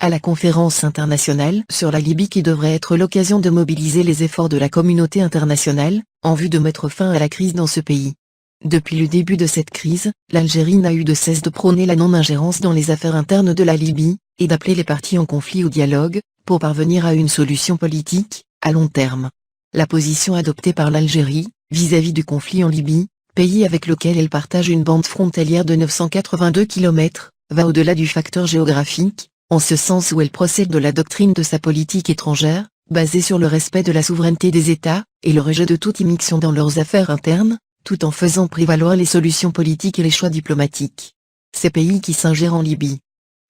à la conférence internationale sur la Libye qui devrait être l'occasion de mobiliser les efforts de la communauté internationale, en vue de mettre fin à la crise dans ce pays. Depuis le début de cette crise, l'Algérie n'a eu de cesse de prôner la non-ingérence dans les affaires internes de la Libye, et d'appeler les parties en conflit au dialogue, pour parvenir à une solution politique, à long terme. La position adoptée par l'Algérie, vis-à-vis du conflit en Libye, pays avec lequel elle partage une bande frontalière de 982 km, va au-delà du facteur géographique, en ce sens où elle procède de la doctrine de sa politique étrangère, basée sur le respect de la souveraineté des États, et le rejet de toute immixtion dans leurs affaires internes, tout en faisant prévaloir les solutions politiques et les choix diplomatiques. Ces pays qui s'ingèrent en Libye.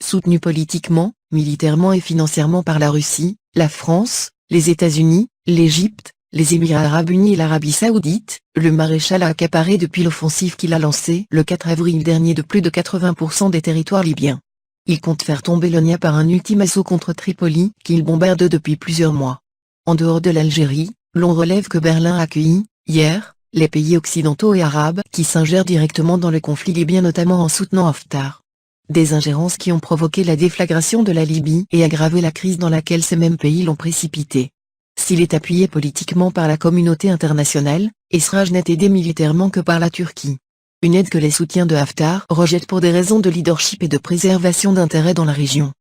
Soutenus politiquement, militairement et financièrement par la Russie, la France, les États-Unis, l'Égypte, les Émirats arabes unis et l'Arabie saoudite, le maréchal a accaparé depuis l'offensive qu'il a lancée le 4 avril dernier de plus de 80% des territoires libyens. Il compte faire tomber l'ONIA par un ultime assaut contre Tripoli, qu'il bombarde depuis plusieurs mois. En dehors de l'Algérie, l'on relève que Berlin a accueilli, hier, les pays occidentaux et arabes qui s'ingèrent directement dans le conflit libyen notamment en soutenant Haftar. Des ingérences qui ont provoqué la déflagration de la Libye et aggravé la crise dans laquelle ces mêmes pays l'ont précipité. S'il est appuyé politiquement par la communauté internationale, Esraj n'est aidé militairement que par la Turquie. Une aide que les soutiens de Haftar rejettent pour des raisons de leadership et de préservation d'intérêts dans la région.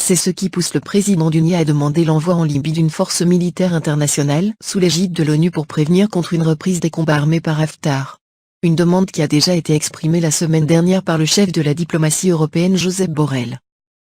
C'est ce qui pousse le président d'UNIA à demander l'envoi en Libye d'une force militaire internationale sous l'égide de l'ONU pour prévenir contre une reprise des combats armés par Haftar. Une demande qui a déjà été exprimée la semaine dernière par le chef de la diplomatie européenne Josep Borrell.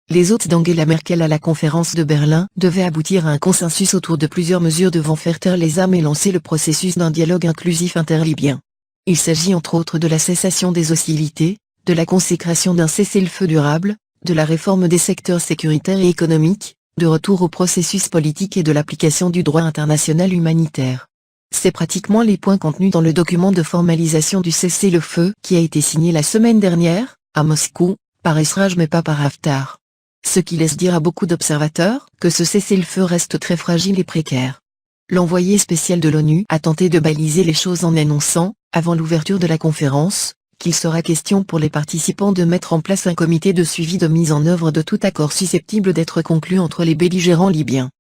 Les hôtes d'Angela Merkel à la conférence de Berlin devaient aboutir à un consensus autour de plusieurs mesures devant faire taire les armes et lancer le processus d'un dialogue inclusif interlibyen. Il s'agit entre autres de la cessation des hostilités, de la consécration d'un cessez-le-feu durable, de la réforme des secteurs sécuritaires et économiques, de retour au processus politique et de l'application du droit international humanitaire. C'est pratiquement les points contenus dans le document de formalisation du cessez-le-feu qui a été signé la semaine dernière, à Moscou, par Esraj mais pas par Haftar. Ce qui laisse dire à beaucoup d'observateurs que ce cessez-le-feu reste très fragile et précaire. L'envoyé spécial de l'ONU a tenté de baliser les choses en annonçant, avant l'ouverture de la conférence, qu'il sera question pour les participants de mettre en place un comité de suivi de mise en œuvre de tout accord susceptible d'être conclu entre les belligérants libyens.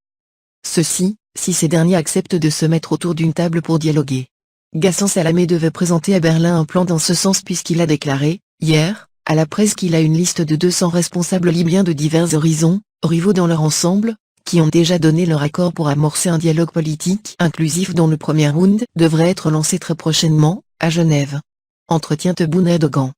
Ceci, si ces derniers acceptent de se mettre autour d'une table pour dialoguer. Ghassan Salamé devait présenter à Berlin un plan dans ce sens puisqu'il a déclaré, hier, à la presse qu'il a une liste de 200 responsables libyens de divers horizons, rivaux dans leur ensemble, qui ont déjà donné leur accord pour amorcer un dialogue politique inclusif dont le premier round devrait être lancé très prochainement, à Genève. Entretient Tebboune Erdogan.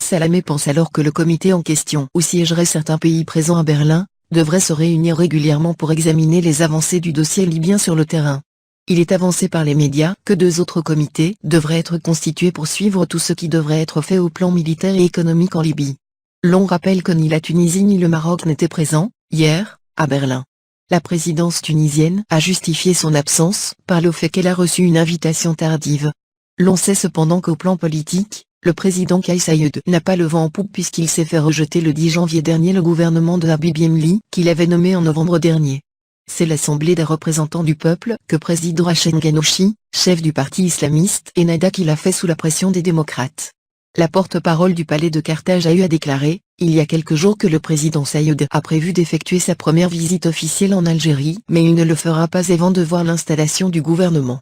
Salamé pense alors que le comité en question où siégeraient certains pays présents à Berlin, devrait se réunir régulièrement pour examiner les avancées du dossier libyen sur le terrain. Il est avancé par les médias que 2 autres comités devraient être constitués pour suivre tout ce qui devrait être fait au plan militaire et économique en Libye. L'on rappelle que ni la Tunisie ni le Maroc n'étaient présents, hier, à Berlin. La présidence tunisienne a justifié son absence par le fait qu'elle a reçu une invitation tardive. L'on sait cependant qu'au plan politique, le président Kais Saied n'a pas le vent en poupe puisqu'il s'est fait rejeter le 10 janvier dernier le gouvernement de Habib Yemli qu'il avait nommé en novembre dernier. C'est l'Assemblée des représentants du peuple que préside Rachem Ghannouchi, chef du parti islamiste Ennahda qui l'a fait sous la pression des démocrates. La porte-parole du palais de Carthage a déclaré, il y a quelques jours que le président Saïed a prévu d'effectuer sa première visite officielle en Algérie mais il ne le fera pas avant de voir l'installation du gouvernement.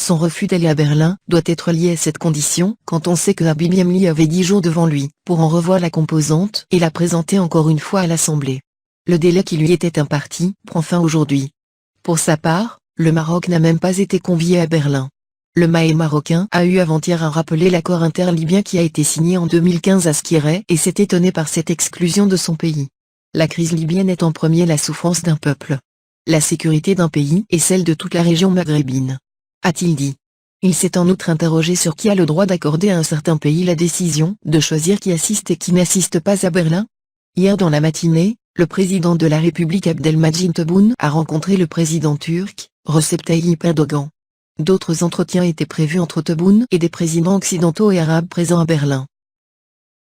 Son refus d'aller à Berlin doit être lié à cette condition quand on sait que Habib Yemli avait 10 jours devant lui pour en revoir la composante et la présenter encore une fois à l'Assemblée. Le délai qui lui était imparti prend fin aujourd'hui. Pour sa part, le Maroc n'a même pas été convié à Berlin. Le MAE marocain a eu avant-hier à rappeler l'accord interlibyen qui a été signé en 2015 à Skhirat et s'est étonné par cette exclusion de son pays. La crise libyenne est en premier la souffrance d'un peuple. La sécurité d'un pays est celle de toute la région maghrébine, a-t-il dit. Il s'est en outre interrogé sur qui a le droit d'accorder à un certain pays la décision de choisir qui assiste et qui n'assiste pas à Berlin. Hier dans la matinée, le président de la République Abdelmadjid Tebboune a rencontré le président turc, Recep Tayyip Erdogan. D'autres entretiens étaient prévus entre Tebboune et des présidents occidentaux et arabes présents à Berlin.